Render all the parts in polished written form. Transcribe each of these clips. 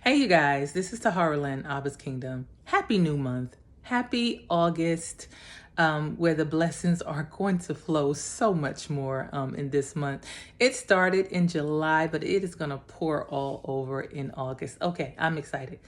Hey, you guys, this is Tahra-Lynn, Abbas Kingdom. Happy new month. Happy August, where the blessings are going to flow so much more in this month. It started in July, but it is going to pour all over in August. Okay, I'm excited.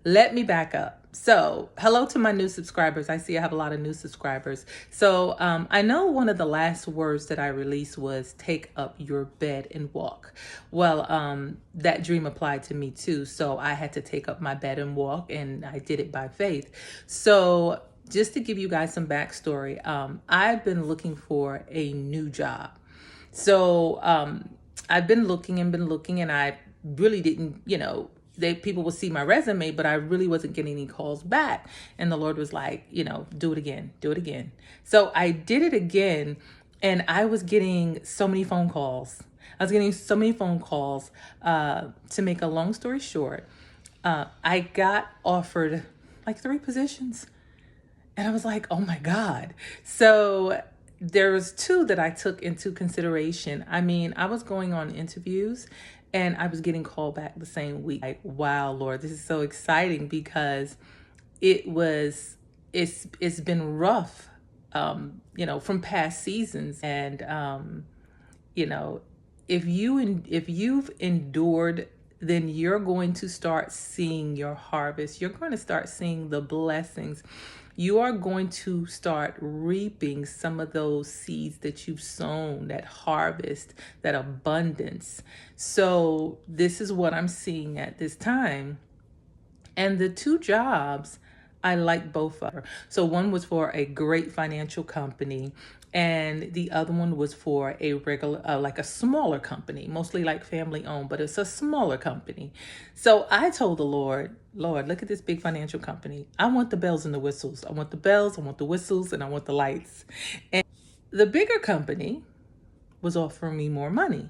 Let me back up. So, hello to my new subscribers. I see I have a lot of new subscribers. So, I know one of the last words that I released was take up your bed and walk. Well, that dream applied to me too. So, I had to take up my bed and walk, and I did it by faith. So, just to give you guys some backstory, I've been looking for a new job. So, I've been looking, and I really didn't, people would see my resume, but I really wasn't getting any calls back. And the Lord was like, do it again, do it again. So I did it again, and I was getting so many phone calls. To make a long story short, I got offered like 3 positions. And I was like, oh my God. So there was 2 that I took into consideration. I mean, I was going on interviews and I was getting called back the same week. Like, wow, Lord, this is so exciting because it's been rough, from past seasons. And, if you've endured, then you're going to start seeing your harvest. You're going to start seeing the blessings. You are going to start reaping some of those seeds that you've sown, that harvest, that abundance. So this is what I'm seeing at this time. And the 2 jobs, I like both of them. So one was for a great financial company, and the other one was for a regular, like a smaller company, mostly like family owned, but it's a smaller company. So I told the Lord, look at this big financial company. I want the bells and the whistles. I want the bells, I want the whistles, and I want the lights. And the bigger company was offering me more money.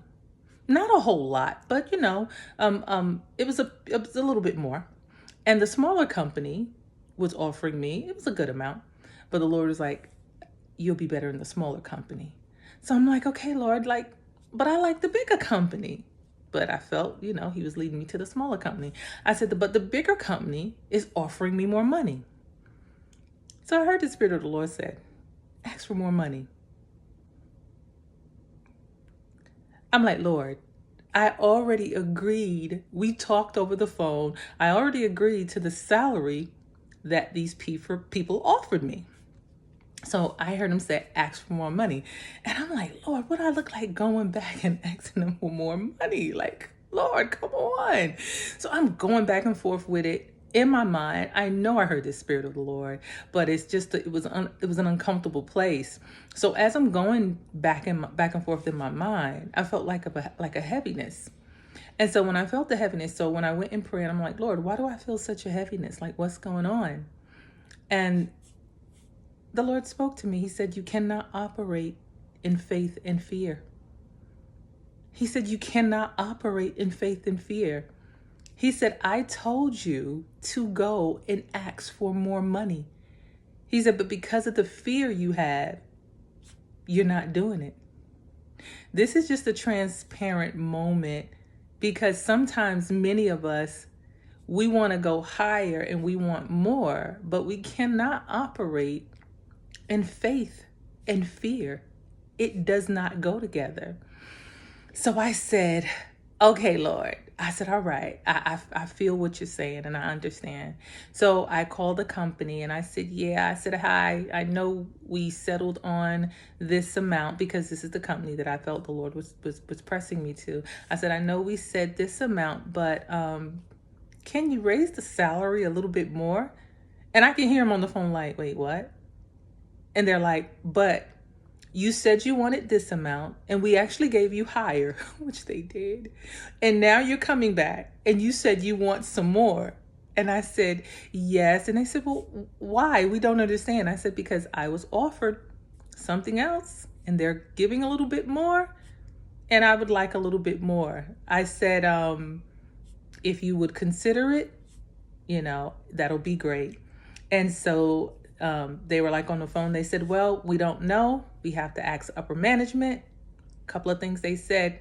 Not a whole lot, but it was a little bit more. And the smaller company was offering me, it was a good amount, but the Lord was like, you'll be better in the smaller company. So I'm like, okay, Lord, but I like the bigger company. But I felt, he was leading me to the smaller company. I said, but the bigger company is offering me more money. So I heard the Spirit of the Lord said, ask for more money. I'm like, Lord, I already agreed. We talked over the phone. I already agreed to the salary that these people offered me. So I heard him say, ask for more money. And I'm like, Lord, what do I look like going back and asking them for more money? Like, Lord, come on. So I'm going back and forth with it. In my mind, I know I heard the Spirit of the Lord, but it's just, it was an uncomfortable place. So as I'm going back and forth in my mind, I felt like a heaviness. And so when I felt the heaviness, so when I went in prayer, I'm like, Lord, why do I feel such a heaviness? Like, what's going on? And the Lord spoke to me. He said, you cannot operate in faith and fear. He said, you cannot operate in faith and fear. He said, I told you to go and ask for more money. He said, but because of the fear you have, you're not doing it. This is just a transparent moment because sometimes many of us, we want to go higher and we want more, but we cannot operate in faith and fear. It does not go together. So I said, okay, Lord. I said, all right, I feel what you're saying and I understand. So I called the company and I said, hi, I know we settled on this amount because this is the company that I felt the Lord was pressing me to. I said, I know we said this amount, but can you raise the salary a little bit more? And I can hear him on the phone like, wait, what? And they're like, but you said you wanted this amount and we actually gave you higher, which they did. And now you're coming back and you said you want some more. And I said, yes. And they said, well, why? We don't understand. I said, because I was offered something else and they're giving a little bit more and I would like a little bit more. I said, if you would consider it, that'll be great. And so they were like on the phone. They said, well, we don't know. We have to ask upper management. A couple of things they said.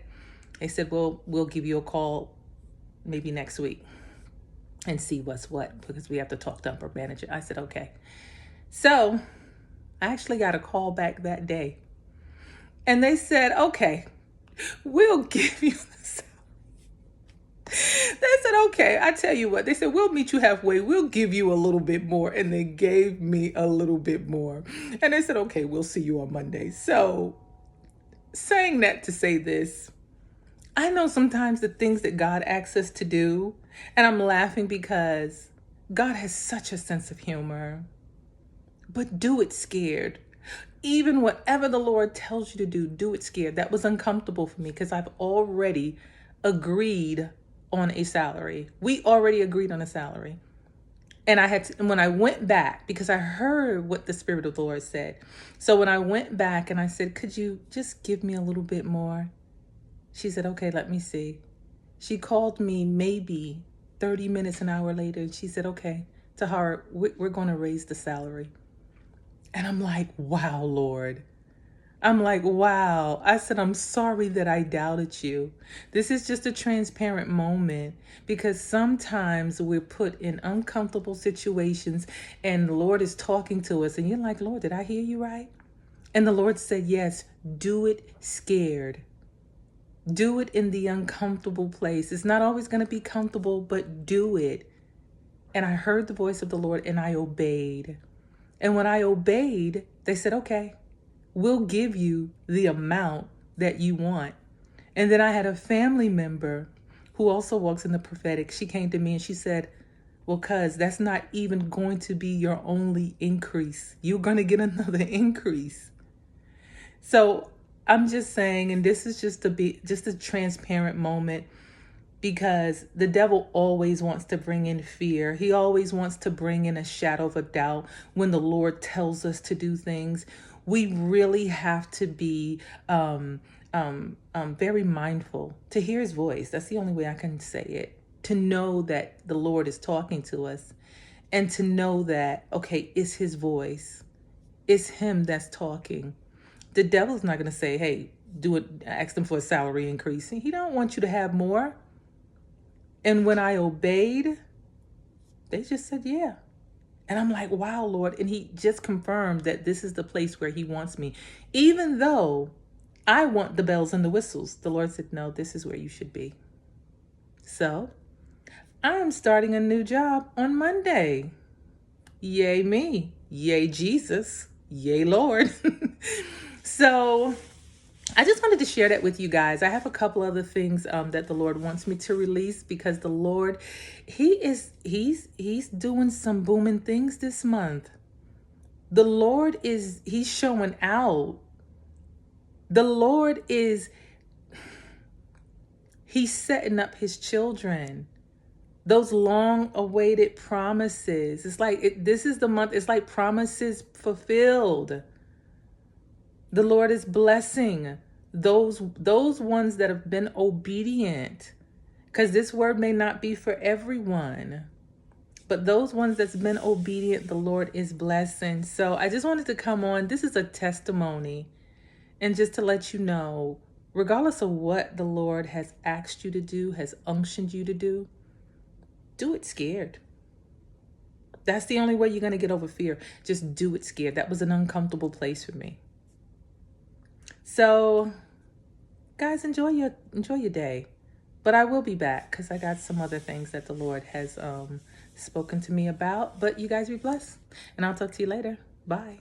They said, well, we'll give you a call maybe next week. and see what's what, because we have to talk to upper manager. I said, okay. So I actually got a call back that day, and they said, okay, we'll give you this. They said, okay, I tell you what, they said, we'll meet you halfway. We'll give you a little bit more. And they gave me a little bit more. And they said, okay, we'll see you on Monday. So saying that to say this, I know sometimes the things that God asks us to do, and I'm laughing because God has such a sense of humor, but do it scared. Even whatever the Lord tells you to do, do it scared. That was uncomfortable for me because I've already agreed on a salary. We already agreed on a salary. And I had to, and when I went back, because I heard what the Spirit of the Lord said. So when I went back and I said, could you just give me a little bit more? She said, okay, let me see. She called me maybe 30 minutes, an hour later. And she said, okay, Tahra, we're going to raise the salary. And I'm like, wow, Lord. I'm like, wow. I said, I'm sorry that I doubted you. This is just a transparent moment, because sometimes we're put in uncomfortable situations and the Lord is talking to us and you're like, Lord, did I hear you right? And the Lord said, yes, do it scared. Do it in the uncomfortable place. It's not always going to be comfortable, but do it. And I heard the voice of the Lord and I obeyed. And when I obeyed, they said, okay, we'll give you the amount that you want. And then I had a family member who also walks in the prophetic. She came to me and she said, well, cuz that's not even going to be your only increase. You're going to get another increase. So I'm just saying, and this is just a transparent moment, because the devil always wants to bring in fear. He always wants to bring in a shadow of a doubt when the Lord tells us to do things. We really have to be very mindful to hear his voice. That's the only way I can say it. To know that the Lord is talking to us, and to know that, okay, it's his voice. It's him that's talking. The devil's not going to say, hey, do it, ask them for a salary increase. He don't want you to have more. And when I obeyed, they just said, yeah. And I'm like, wow, Lord. And he just confirmed that this is the place where he wants me. Even though I want the bells and the whistles, the Lord said, no, this is where you should be. So I'm starting a new job on Monday. Yay me. Yay Jesus. Yay Lord. So I just wanted to share that with you guys. I have a couple other things that the Lord wants me to release, because the Lord, he's doing some booming things this month. The Lord he's showing out. The Lord he's setting up his children. Those long awaited promises. It's like, this is the month. It's like promises fulfilled. The Lord is blessing those ones that have been obedient, because this word may not be for everyone, but those ones that's been obedient, the Lord is blessing. So I just wanted to come on. This is a testimony, and just to let you know, regardless of what the Lord has asked you to do, has unctioned you to do it scared. That's the only way you're going to get over fear. Just do it scared. That was an uncomfortable place for me. So, guys, enjoy your day. But I will be back, because I got some other things that the Lord has spoken to me about. But you guys be blessed, and I'll talk to you later. Bye.